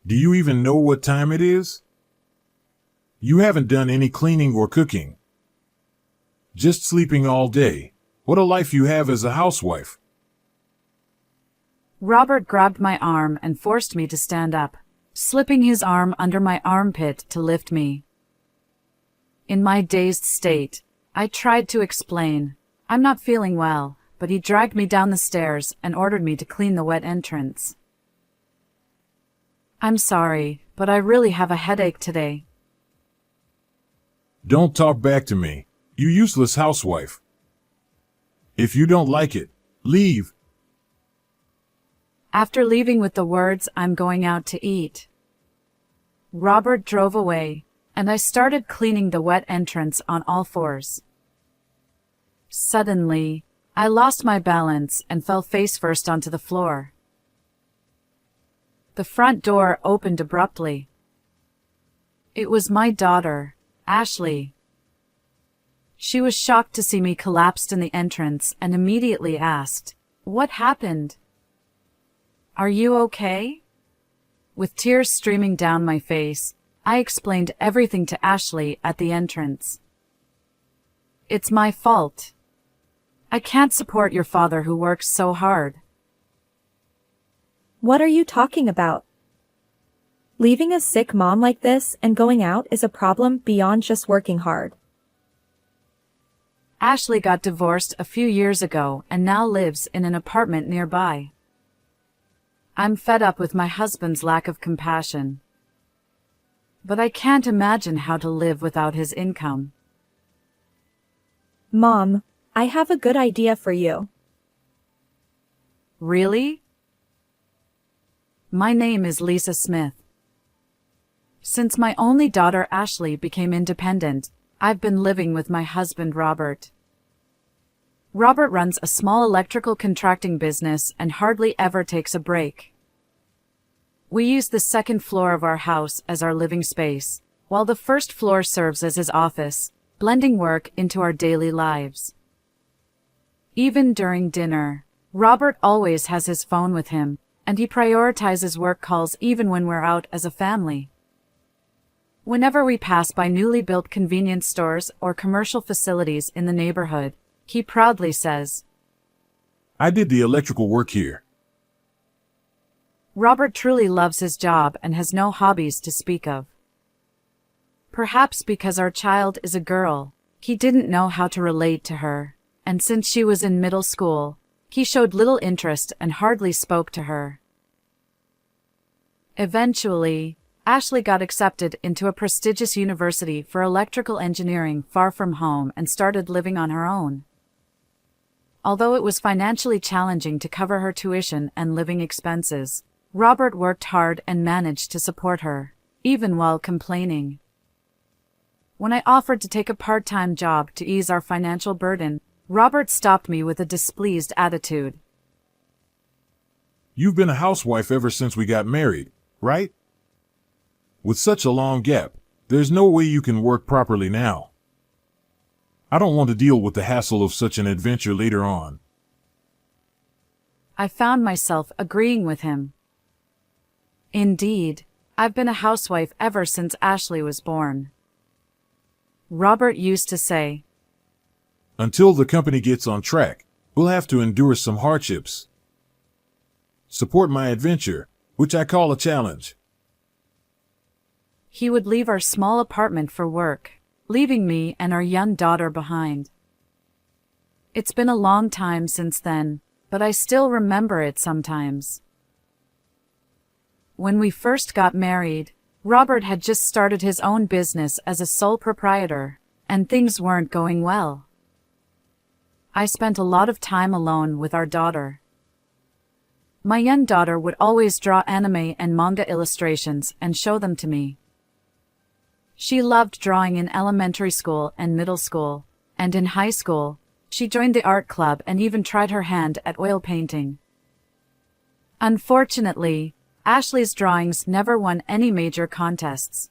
Do you even know what time it is? You haven't done any cleaning or cooking. Just sleeping all day. What a life you have as a housewife. Robert grabbed my arm and forced me to stand up, slipping his arm under my armpit to lift me. In my dazed state, I tried to explain, "I'm not feeling well," but he dragged me down the stairs and ordered me to clean the wet entrance. "I'm sorry, but I really have a headache today." Don't talk back to me, you useless housewife. If you don't like it, leave. After leaving with the words, "I'm going out to eat," Robert drove away, and I started cleaning the wet entrance on all fours. Suddenly, I lost my balance and fell face first onto the floor. The front door opened abruptly. It was my daughter, Ashley. She was shocked to see me collapsed in the entrance and immediately asked, "What happened? Are you okay?" With tears streaming down my face, I explained everything to Ashley at the entrance. "It's my fault. I can't support your father who works so hard." What are you talking about? Leaving a sick mom like this and going out is a problem beyond just working hard. Ashley got divorced a few years ago and now lives in an apartment nearby. I'm fed up with my husband's lack of compassion. But I can't imagine how to live without his income. Mom, I have a good idea for you. Really? My name is Lisa Smith. Since my only daughter Ashley became independent, I've been living with my husband Robert. Robert runs a small electrical contracting business and hardly ever takes a break. We use the second floor of our house as our living space, while the first floor serves as his office, blending work into our daily lives. Even during dinner, Robert always has his phone with him, and he prioritizes work calls even when we're out as a family. Whenever we pass by newly built convenience stores or commercial facilities in the neighborhood, he proudly says, "I did the electrical work here." Robert truly loves his job and has no hobbies to speak of. Perhaps because our child is a girl, he didn't know how to relate to her, and since she was in middle school, he showed little interest and hardly spoke to her. Eventually, Ashley got accepted into a prestigious university for electrical engineering far from home and started living on her own. Although it was financially challenging to cover her tuition and living expenses, Robert worked hard and managed to support her, even while complaining. When I offered to take a part-time job to ease our financial burden, Robert stopped me with a displeased attitude. "You've been a housewife ever since we got married, right? With such a long gap, there's no way you can work properly now. I don't want to deal with the hassle of such an adventure later on." I found myself agreeing with him. Indeed, I've been a housewife ever since Ashley was born. Robert used to say, "Until the company gets on track, we'll have to endure some hardships. Support my adventure, which I call a challenge." He would leave our small apartment for work, leaving me and our young daughter behind. It's been a long time since then, but I still remember it sometimes. When we first got married, Robert had just started his own business as a sole proprietor, and things weren't going well. I spent a lot of time alone with our daughter. My young daughter would always draw anime and manga illustrations and show them to me. She loved drawing in elementary school and middle school, and in high school, she joined the art club and even tried her hand at oil painting. Unfortunately, Ashley's drawings never won any major contests.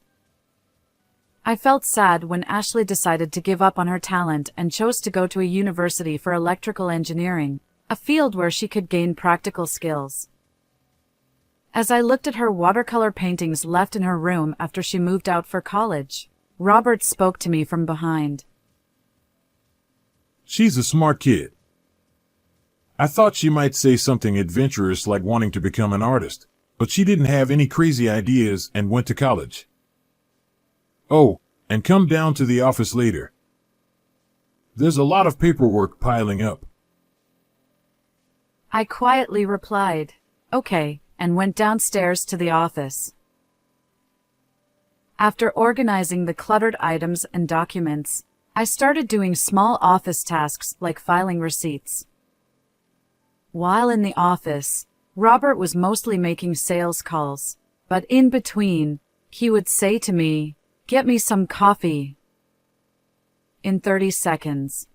I felt sad when Ashley decided to give up on her talent and chose to go to a university for electrical engineering, a field where she could gain practical skills. As I looked at her watercolor paintings left in her room after she moved out for college, Robert spoke to me from behind. She's a smart kid. I thought she might say something adventurous like wanting to become an artist, but she didn't have any crazy ideas and went to college. Oh, and come down to the office later. There's a lot of paperwork piling up. I quietly replied, "Okay," and went downstairs to the office. After organizing the cluttered items and documents, I started doing small office tasks like filing receipts. While in the office, Robert was mostly making sales calls, but in between, he would say to me, "Get me some coffee." In 30 seconds.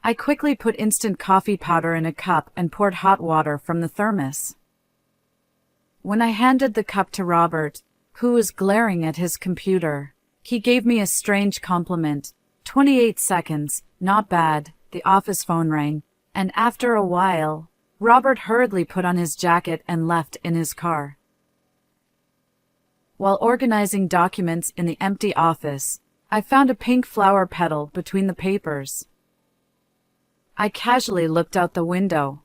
I quickly put instant coffee powder in a cup and poured hot water from the thermos. When I handed the cup to Robert, who was glaring at his computer, he gave me a strange compliment. 28 seconds, not bad. The office phone rang, and after a while, Robert hurriedly put on his jacket and left in his car. While organizing documents in the empty office, I found a pink flower petal between the papers. I casually looked out the window.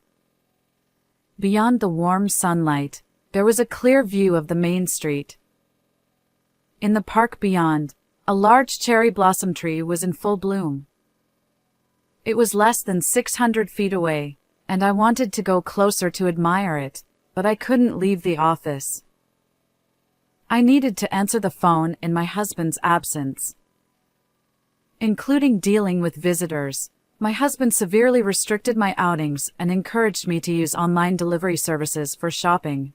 Beyond the warm sunlight, there was a clear view of the main street. In the park beyond, a large cherry blossom tree was in full bloom. It was less than 600 feet away, and I wanted to go closer to admire it, but I couldn't leave the office. I needed to answer the phone in my husband's absence. Including dealing with visitors, my husband severely restricted my outings and encouraged me to use online delivery services for shopping.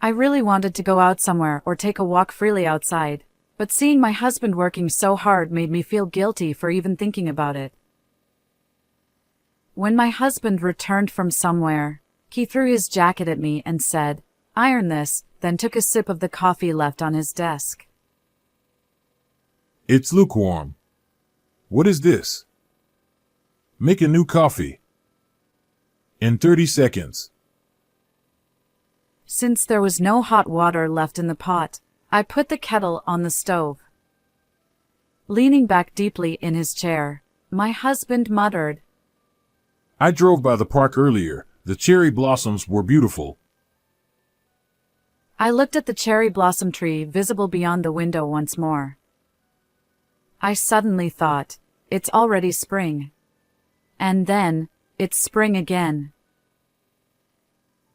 I really wanted to go out somewhere or take a walk freely outside, but seeing my husband working so hard made me feel guilty for even thinking about it. When my husband returned from somewhere, he threw his jacket at me and said, "Iron this," then took a sip of the coffee left on his desk. It's lukewarm. What is this? Make a new coffee. In 30 seconds. Since there was no hot water left in the pot, I put the kettle on the stove. Leaning back deeply in his chair, my husband muttered, I drove by the park earlier. The cherry blossoms were beautiful. I looked at the cherry blossom tree visible beyond the window once more. I suddenly thought, it's already spring. And then, it's spring again.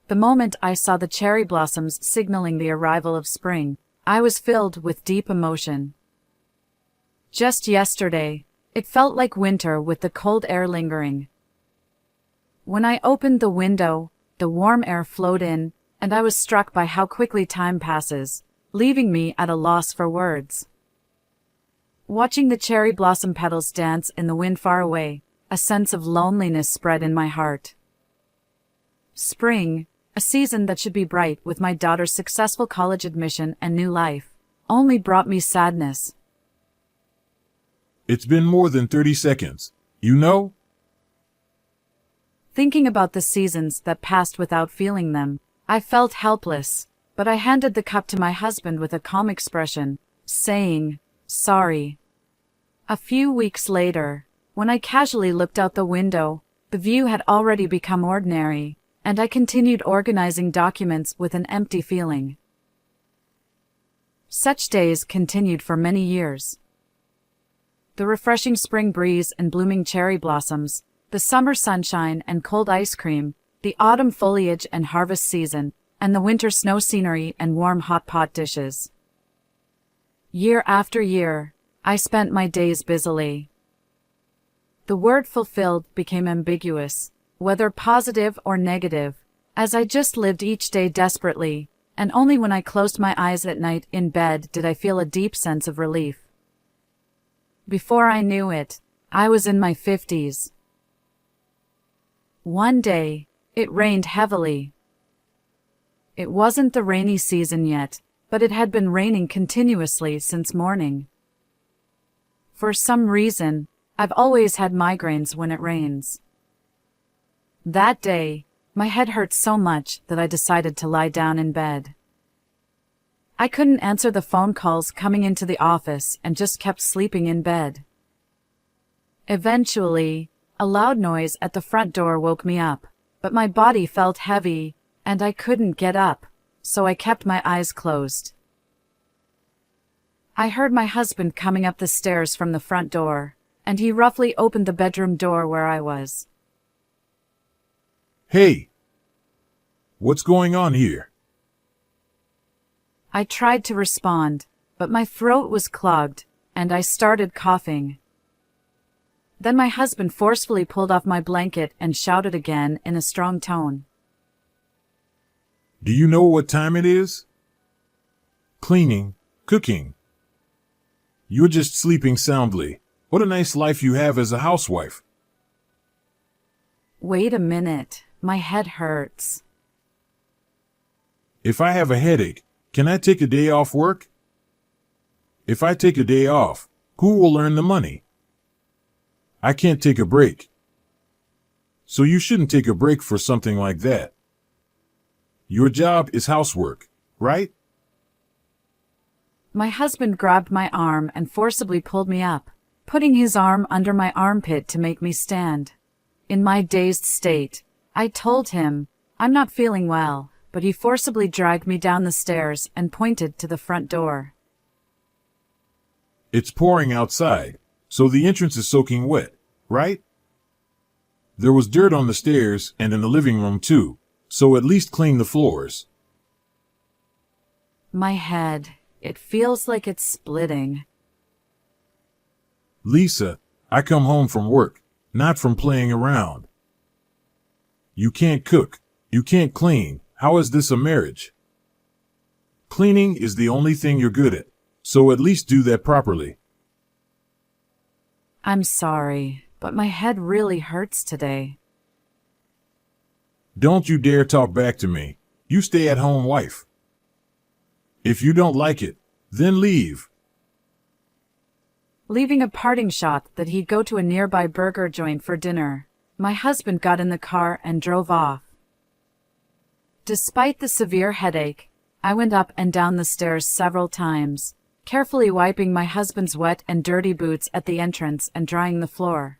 The moment I saw the cherry blossoms signaling the arrival of spring, I was filled with deep emotion. Just yesterday, it felt like winter with the cold air lingering. When I opened the window, the warm air flowed in, and I was struck by how quickly time passes, leaving me at a loss for words. Watching the cherry blossom petals dance in the wind far away, a sense of loneliness spread in my heart. Spring, a season that should be bright with my daughter's successful college admission and new life, only brought me sadness. It's been more than 30 seconds, you know? Thinking about the seasons that passed without feeling them, I felt helpless, but I handed the cup to my husband with a calm expression, saying, "Sorry." A few weeks later, when I casually looked out the window, the view had already become ordinary, and I continued organizing documents with an empty feeling. Such days continued for many years. The refreshing spring breeze and blooming cherry blossoms, the summer sunshine and cold ice cream, the autumn foliage and harvest season, and the winter snow scenery and warm hot pot dishes. Year after year, I spent my days busily. The word fulfilled became ambiguous, whether positive or negative, as I just lived each day desperately, and only when I closed my eyes at night in bed did I feel a deep sense of relief. Before I knew it, I was in my 50s. One day, it rained heavily. It wasn't the rainy season yet, but it had been raining continuously since morning. For some reason, I've always had migraines when it rains. That day, My head hurt so much that I decided to lie down in bed. I couldn't answer the phone calls coming into the office and just kept sleeping in bed. Eventually, a loud noise at the front door woke me up, but my body felt heavy, and I couldn't get up, so I kept my eyes closed. I heard my husband coming up the stairs from the front door, and he roughly opened the bedroom door where I was. Hey! What's going on here? I tried to respond, but my throat was clogged, and I started coughing. Then my husband forcefully pulled off my blanket and shouted again in a strong tone. Do you know what time it is? Cleaning, cooking. You're just sleeping soundly. What a nice life you have as a housewife. Wait a minute, my head hurts. If I have a headache, can I take a day off work? If I take a day off, who will earn the money? I can't take a break. So you shouldn't take a break for something like that. Your job is housework, right? My husband grabbed my arm and forcibly pulled me up, putting his arm under my armpit to make me stand. In my dazed state, I told him, I'm not feeling well, but he forcibly dragged me down the stairs and pointed to the front door. It's pouring outside, so the entrance is soaking wet, right? There was dirt on the stairs and in the living room too, so at least clean the floors. My head, it feels like it's splitting. Lisa, I come home from work, not from playing around. You can't cook. You can't clean. How is this a marriage? Cleaning is the only thing you're good at, so at least do that properly. I'm sorry, but my head really hurts today. Don't you dare talk back to me. You stay-at-home wife. If you don't like it, then leave. Leaving a parting shot that he'd go to a nearby burger joint for dinner, my husband got in the car and drove off. Despite the severe headache, I went up and down the stairs several times, carefully wiping my husband's wet and dirty boots at the entrance and drying the floor.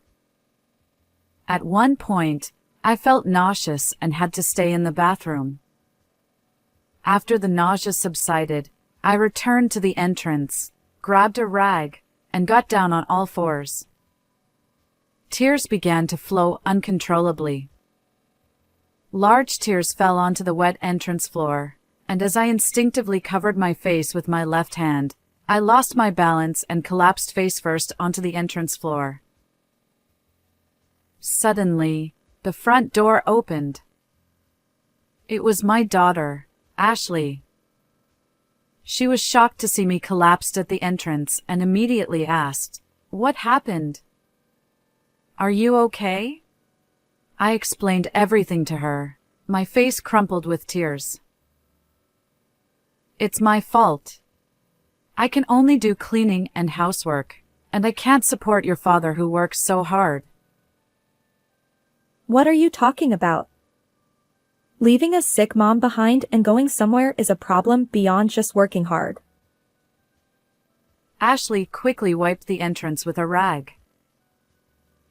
At one point, I felt nauseous and had to stay in the bathroom. After the nausea subsided, I returned to the entrance, grabbed a rag, and got down on all fours. Tears began to flow uncontrollably. Large tears fell onto the wet entrance floor, and as I instinctively covered my face with my left hand, I lost my balance and collapsed face first onto the entrance floor. Suddenly, the front door opened. It was my daughter, Ashley. She was shocked to see me collapsed at the entrance and immediately asked, "What happened? Are you okay?" I explained everything to her, my face crumpled with tears. It's my fault. I can only do cleaning and housework, and I can't support your father who works so hard. What are you talking about? Leaving a sick mom behind and going somewhere is a problem beyond just working hard. Ashley quickly wiped the entrance with a rag.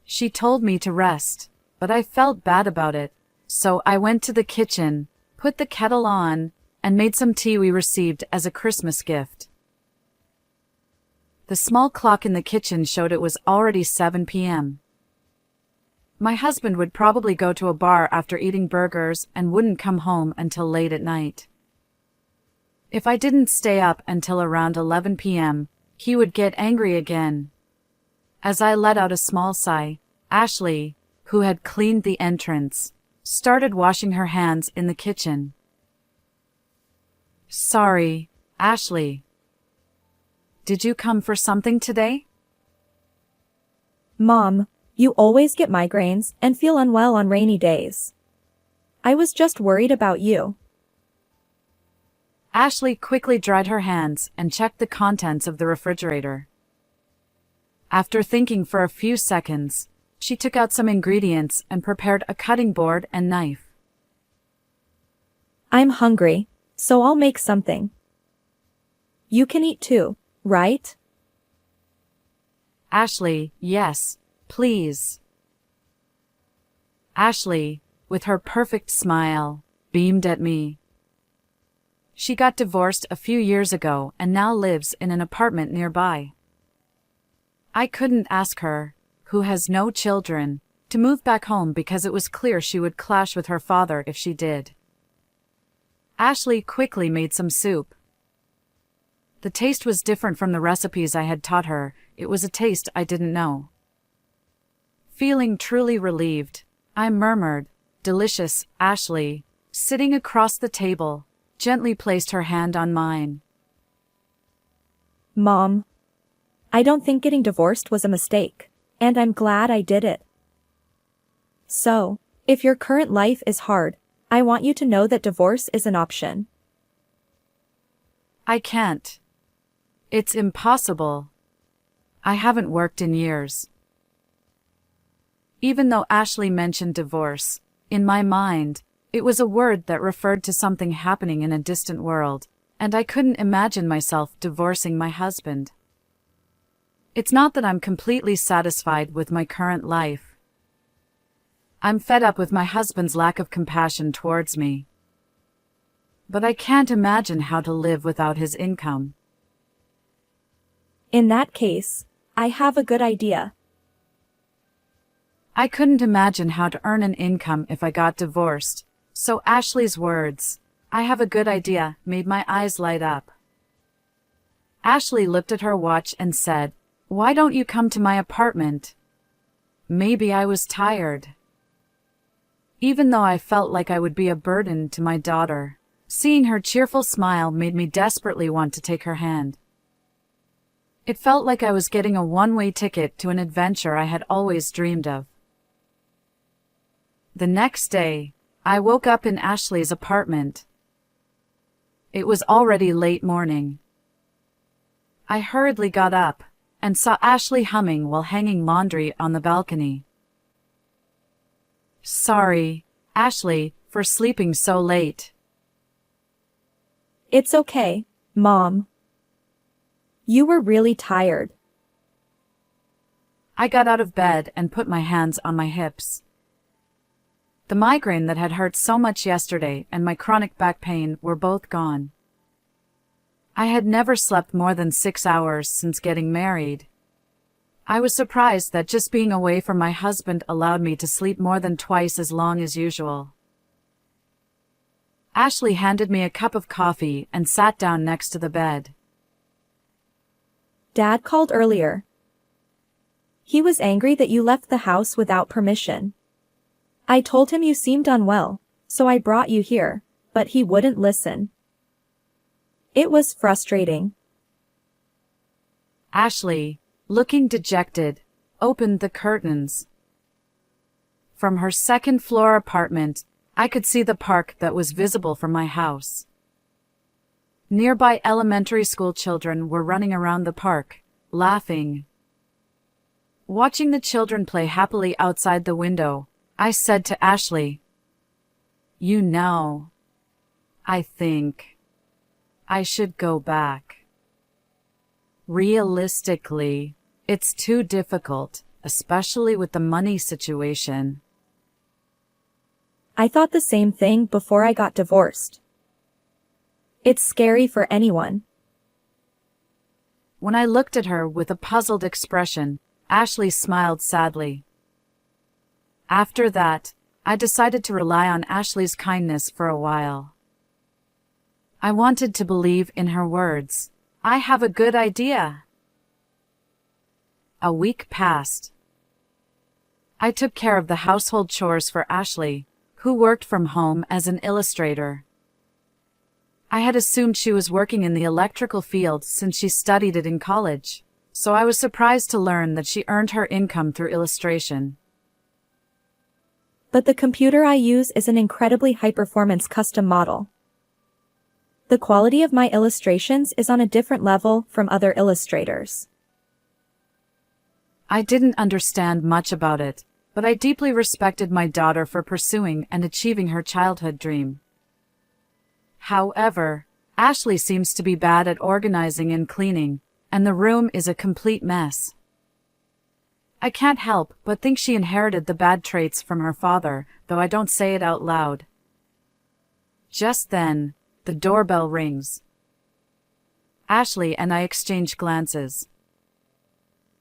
She told me to rest, but I felt bad about it, so I went to the kitchen, put the kettle on, and made some tea we received as a Christmas gift. The small clock in the kitchen showed it was already 7 p.m. My husband would probably go to a bar after eating burgers and wouldn't come home until late at night. If I didn't stay up until around 11 p.m., he would get angry again. As I let out a small sigh, Ashley, who had cleaned the entrance, started washing her hands in the kitchen. Sorry, Ashley. Did you come for something today? Mom, you always get migraines and feel unwell on rainy days. I was just worried about you. Ashley quickly dried her hands and checked the contents of the refrigerator. After thinking for a few seconds, she took out some ingredients and prepared a cutting board and knife. I'm hungry, so I'll make something. You can eat too, right? Ashley, yes, please. Ashley, with her perfect smile, beamed at me. She got divorced a few years ago and now lives in an apartment nearby. I couldn't ask her, who has no children, to move back home because it was clear she would clash with her father if she did. Ashley quickly made some soup. The taste was different from the recipes I had taught her. It was a taste I didn't know. Feeling truly relieved, I murmured, "Delicious, Ashley," sitting across the table, gently placed her hand on mine. Mom, I don't think getting divorced was a mistake, and I'm glad I did it. So, if your current life is hard, I want you to know that divorce is an option. I can't. It's impossible. I haven't worked in years. Even though Ashley mentioned divorce, in my mind, it was a word that referred to something happening in a distant world, and I couldn't imagine myself divorcing my husband. It's not that I'm completely satisfied with my current life. I'm fed up with my husband's lack of compassion towards me. But I can't imagine how to live without his income. In that case, I have a good idea. I couldn't imagine how to earn an income if I got divorced, so Ashley's words, "I have a good idea," made my eyes light up. Ashley looked at her watch and said, "Why don't you come to my apartment?" Maybe I was tired. Even though I felt like I would be a burden to my daughter, seeing her cheerful smile made me desperately want to take her hand. It felt like I was getting a one-way ticket to an adventure I had always dreamed of. The next day, I woke up in Ashley's apartment. It was already late morning. I hurriedly got up and saw Ashley humming while hanging laundry on the balcony. Sorry, Ashley, for sleeping so late. It's okay, Mom. You were really tired. I got out of bed and put my hands on my hips. The migraine that had hurt so much yesterday and my chronic back pain were both gone. I had never slept more than 6 hours since getting married. I was surprised that just being away from my husband allowed me to sleep more than twice as long as usual. Ashley handed me a cup of coffee and sat down next to the bed. Dad called earlier. He was angry that you left the house without permission. I told him you seemed unwell, so I brought you here, but he wouldn't listen. It was frustrating. Ashley, looking dejected, opened the curtains. From her second-floor apartment, I could see the park that was visible from my house. Nearby elementary school children were running around the park, laughing. Watching the children play happily outside the window, I said to Ashley, "You know, I think I should go back. Realistically, it's too difficult, especially with the money situation." I thought the same thing before I got divorced. It's scary for anyone. When I looked at her with a puzzled expression, Ashley smiled sadly. After that, I decided to rely on Ashley's kindness for a while. I wanted to believe in her words. I have a good idea. A week passed. I took care of the household chores for Ashley, who worked from home as an illustrator. I had assumed she was working in the electrical field since she studied it in college, so I was surprised to learn that she earned her income through illustration. But the computer I use is an incredibly high-performance custom model. The quality of my illustrations is on a different level from other illustrators. I didn't understand much about it, but I deeply respected my daughter for pursuing and achieving her childhood dream. However, Ashley seems to be bad at organizing and cleaning, and the room is a complete mess. I can't help but think she inherited the bad traits from her father, though I don't say it out loud. Just then, the doorbell rings. Ashley and I exchange glances.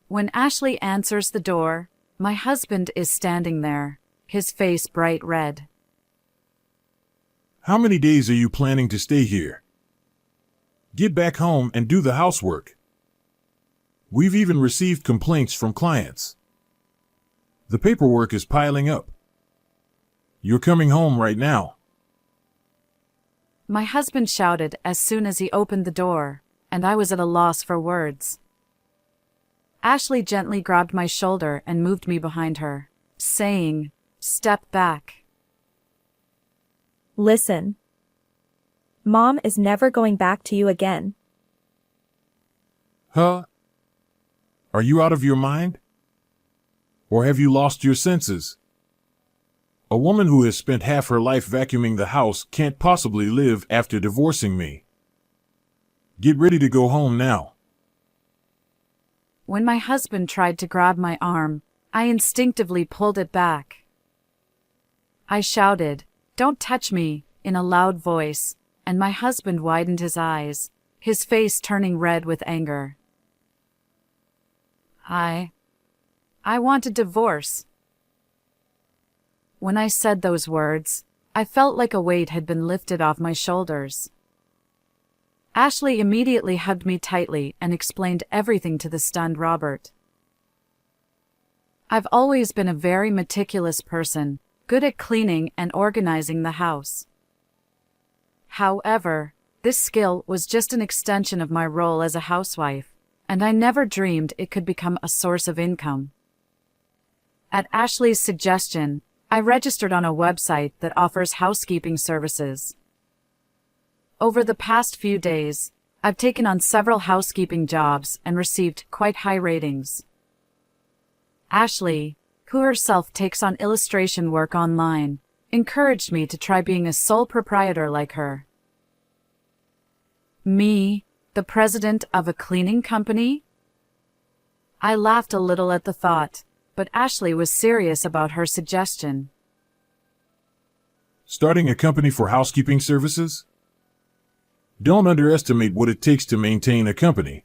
When Ashley answers the door, my husband is standing there, his face bright red. How many days are you planning to stay here? Get back home and do the housework. We've even received complaints from clients. The paperwork is piling up. You're coming home right now. My husband shouted as soon as he opened the door, and I was at a loss for words. Ashley gently grabbed my shoulder and moved me behind her, saying, "Step back." Listen. Mom is never going back to you again. Huh? Are you out of your mind? Or have you lost your senses? A woman who has spent half her life vacuuming the house can't possibly live after divorcing me. Get ready to go home now. When my husband tried to grab my arm, I instinctively pulled it back. I shouted, "Don't touch me," in a loud voice, and my husband widened his eyes, his face turning red with anger. I want a divorce. When I said those words, I felt like a weight had been lifted off my shoulders. Ashley immediately hugged me tightly and explained everything to the stunned Robert. I've always been a very meticulous person, good at cleaning and organizing the house. However, this skill was just an extension of my role as a housewife, and I never dreamed it could become a source of income. At Ashley's suggestion, I registered on a website that offers housekeeping services. Over the past few days, I've taken on several housekeeping jobs and received quite high ratings. Ashley, who herself takes on illustration work online, encouraged me to try being a sole proprietor like her. Me, the president of a cleaning company? I laughed a little at the thought, but Ashley was serious about her suggestion. Starting a company for housekeeping services? Don't underestimate what it takes to maintain a company.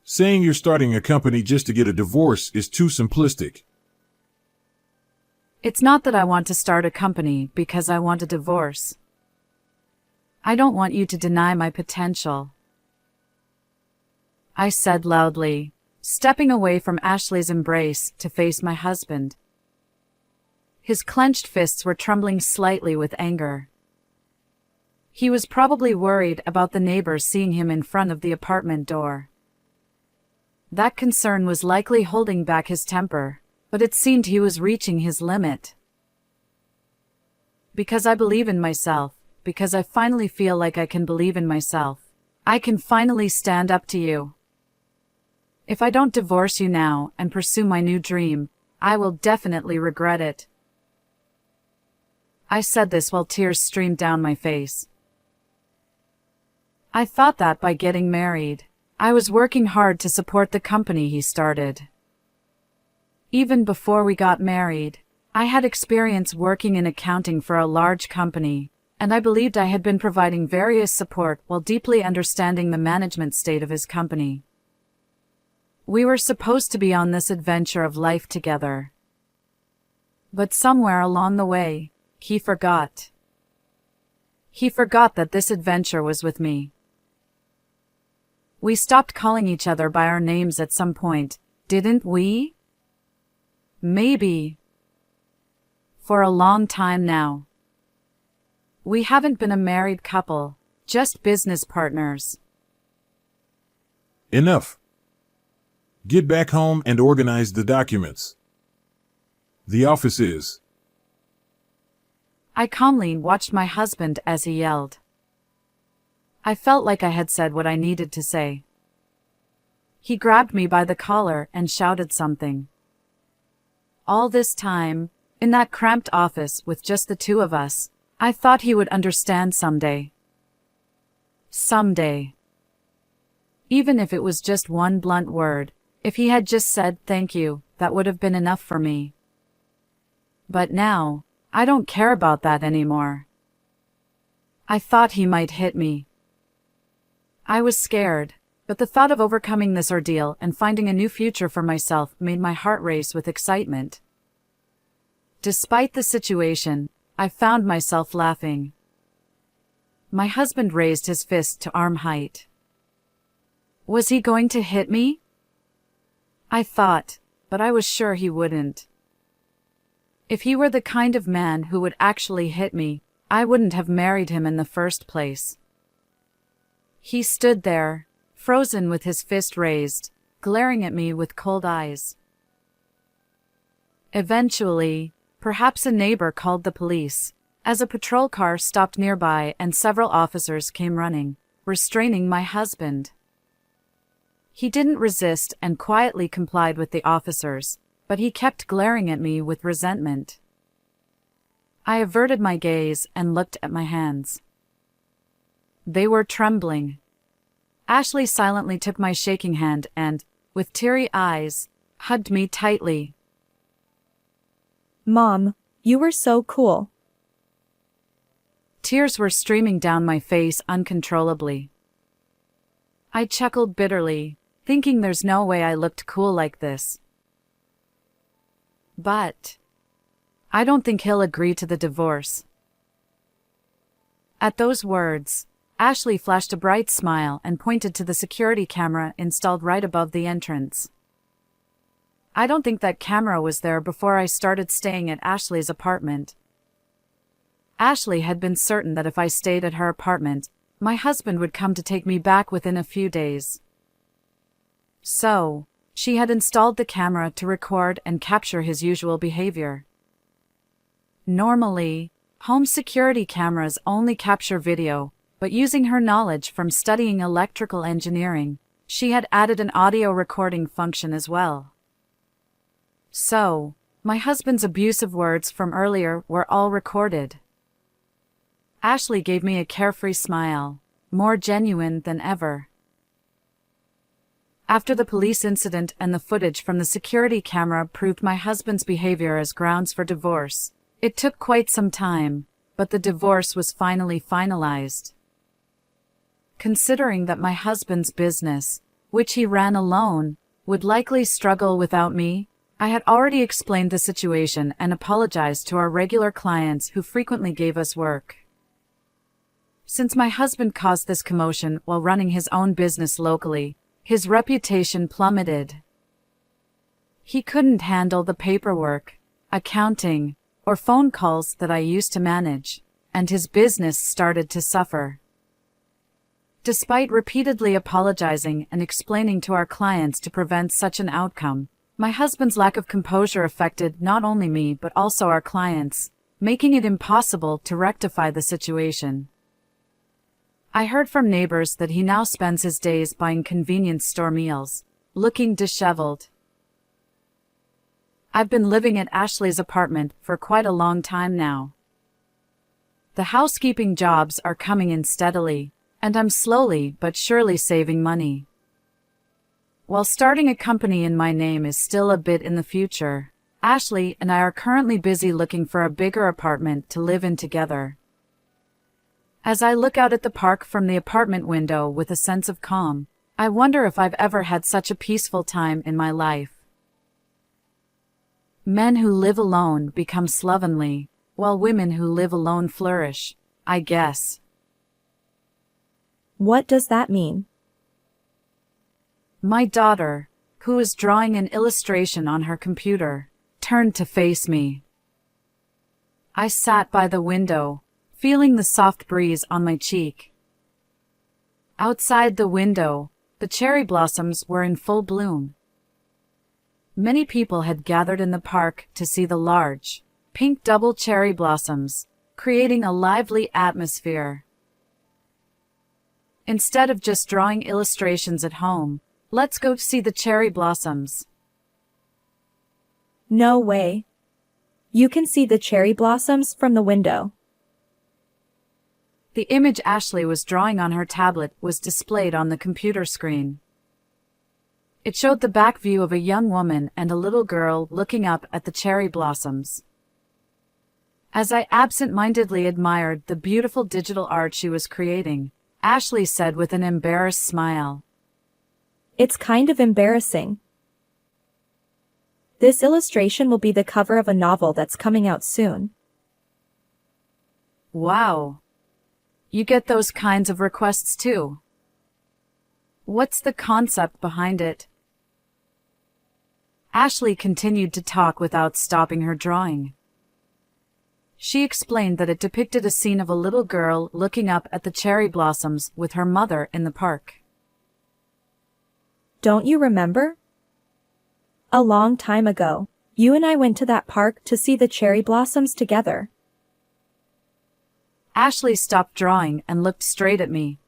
Saying you're starting a company just to get a divorce is too simplistic. It's not that I want to start a company because I want a divorce. I don't want you to deny my potential, I said loudly, stepping away from Ashley's embrace to face my husband. His clenched fists were trembling slightly with anger. He was probably worried about the neighbors seeing him in front of the apartment door. That concern was likely holding back his temper, but it seemed he was reaching his limit. Because I believe in myself, because I finally feel like I can believe in myself, I can finally stand up to you. If I don't divorce you now and pursue my new dream, I will definitely regret it. I said this while tears streamed down my face. I thought that by getting married, I was working hard to support the company he started. Even before we got married, I had experience working in accounting for a large company, and I believed I had been providing various support while deeply understanding the management state of his company. We were supposed to be on this adventure of life together. But somewhere along the way, he forgot. He forgot that this adventure was with me. We stopped calling each other by our names at some point, didn't we? Maybe. For a long time now. We haven't been a married couple, just business partners. Enough. Get back home and organize the documents. The office is. I calmly watched my husband as he yelled. I felt like I had said what I needed to say. He grabbed me by the collar and shouted something. All this time, in that cramped office with just the two of us, I thought he would understand someday. Someday. Even if it was just one blunt word, if he had just said thank you, that would have been enough for me. But now, I don't care about that anymore. I thought he might hit me. I was scared, but the thought of overcoming this ordeal and finding a new future for myself made my heart race with excitement. Despite the situation, I found myself laughing. My husband raised his fist to arm height. Was he going to hit me? I thought, but I was sure he wouldn't. If he were the kind of man who would actually hit me, I wouldn't have married him in the first place. He stood there, frozen with his fist raised, glaring at me with cold eyes. Eventually, perhaps a neighbor called the police, as a patrol car stopped nearby and several officers came running, restraining my husband. He didn't resist and quietly complied with the officers, but he kept glaring at me with resentment. I averted my gaze and looked at my hands. They were trembling. Ashley silently took my shaking hand and, with teary eyes, hugged me tightly. Mom, you were so cool. Tears were streaming down my face uncontrollably. I chuckled bitterly, thinking there's no way I looked cool like this. But I don't think he'll agree to the divorce. At those words, Ashley flashed a bright smile and pointed to the security camera installed right above the entrance. I don't think that camera was there before I started staying at Ashley's apartment. Ashley had been certain that if I stayed at her apartment, my husband would come to take me back within a few days. So, she had installed the camera to record and capture his usual behavior. Normally, home security cameras only capture video, but using her knowledge from studying electrical engineering, she had added an audio recording function as well. So, my husband's abusive words from earlier were all recorded. Ashley gave me a carefree smile, more genuine than ever. After the police incident and the footage from the security camera proved my husband's behavior as grounds for divorce, it took quite some time, but the divorce was finally finalized. Considering that my husband's business, which he ran alone, would likely struggle without me, I had already explained the situation and apologized to our regular clients who frequently gave us work. Since my husband caused this commotion while running his own business locally, his reputation plummeted. He couldn't handle the paperwork, accounting, or phone calls that I used to manage, and his business started to suffer. Despite repeatedly apologizing and explaining to our clients to prevent such an outcome, my husband's lack of composure affected not only me but also our clients, making it impossible to rectify the situation. I heard from neighbors that he now spends his days buying convenience store meals, looking disheveled. I've been living at Ashley's apartment for quite a long time now. The housekeeping jobs are coming in steadily, and I'm slowly but surely saving money. While starting a company in my name is still a bit in the future, Ashley and I are currently busy looking for a bigger apartment to live in together. As I look out at the park from the apartment window with a sense of calm, I wonder if I've ever had such a peaceful time in my life. Men who live alone become slovenly, while women who live alone flourish, I guess. What does that mean? My daughter, who is drawing an illustration on her computer, turned to face me. I sat by the window, feeling the soft breeze on my cheek. Outside the window, the cherry blossoms were in full bloom. Many people had gathered in the park to see the large, pink double cherry blossoms, creating a lively atmosphere. Instead of just drawing illustrations at home, let's go see the cherry blossoms. No way. You can see the cherry blossoms from the window. The image Ashley was drawing on her tablet was displayed on the computer screen. It showed the back view of a young woman and a little girl looking up at the cherry blossoms. As I absent-mindedly admired the beautiful digital art she was creating, Ashley said with an embarrassed smile, It's kind of embarrassing. This illustration will be the cover of a novel that's coming out soon. "Wow. You get those kinds of requests too. What's the concept behind it?" Ashley continued to talk without stopping her drawing. She explained that it depicted a scene of a little girl looking up at the cherry blossoms with her mother in the park. Don't you remember? A long time ago, you and I went to that park to see the cherry blossoms together. Ashley stopped drawing and looked straight at me.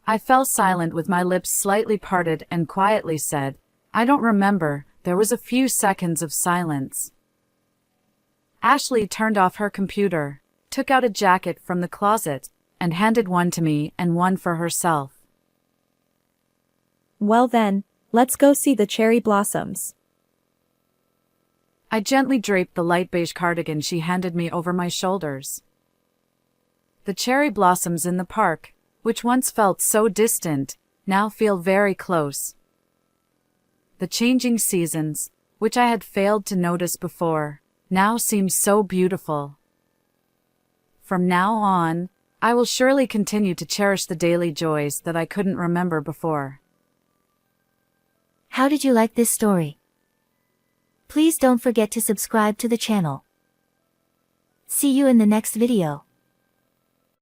I fell silent with my lips slightly parted and quietly said, "I don't remember." There was a few seconds of silence. Ashley turned off her computer, took out a jacket from the closet, and handed one to me and one for herself. Well then, let's go see the cherry blossoms. I gently draped the light beige cardigan she handed me over my shoulders. The cherry blossoms in the park, which once felt so distant, now feel very close. The changing seasons, which I had failed to notice before, now seem so beautiful. From now on, I will surely continue to cherish the daily joys that I couldn't remember before. How did you like this story? Please don't forget to subscribe to the channel. See you in the next video.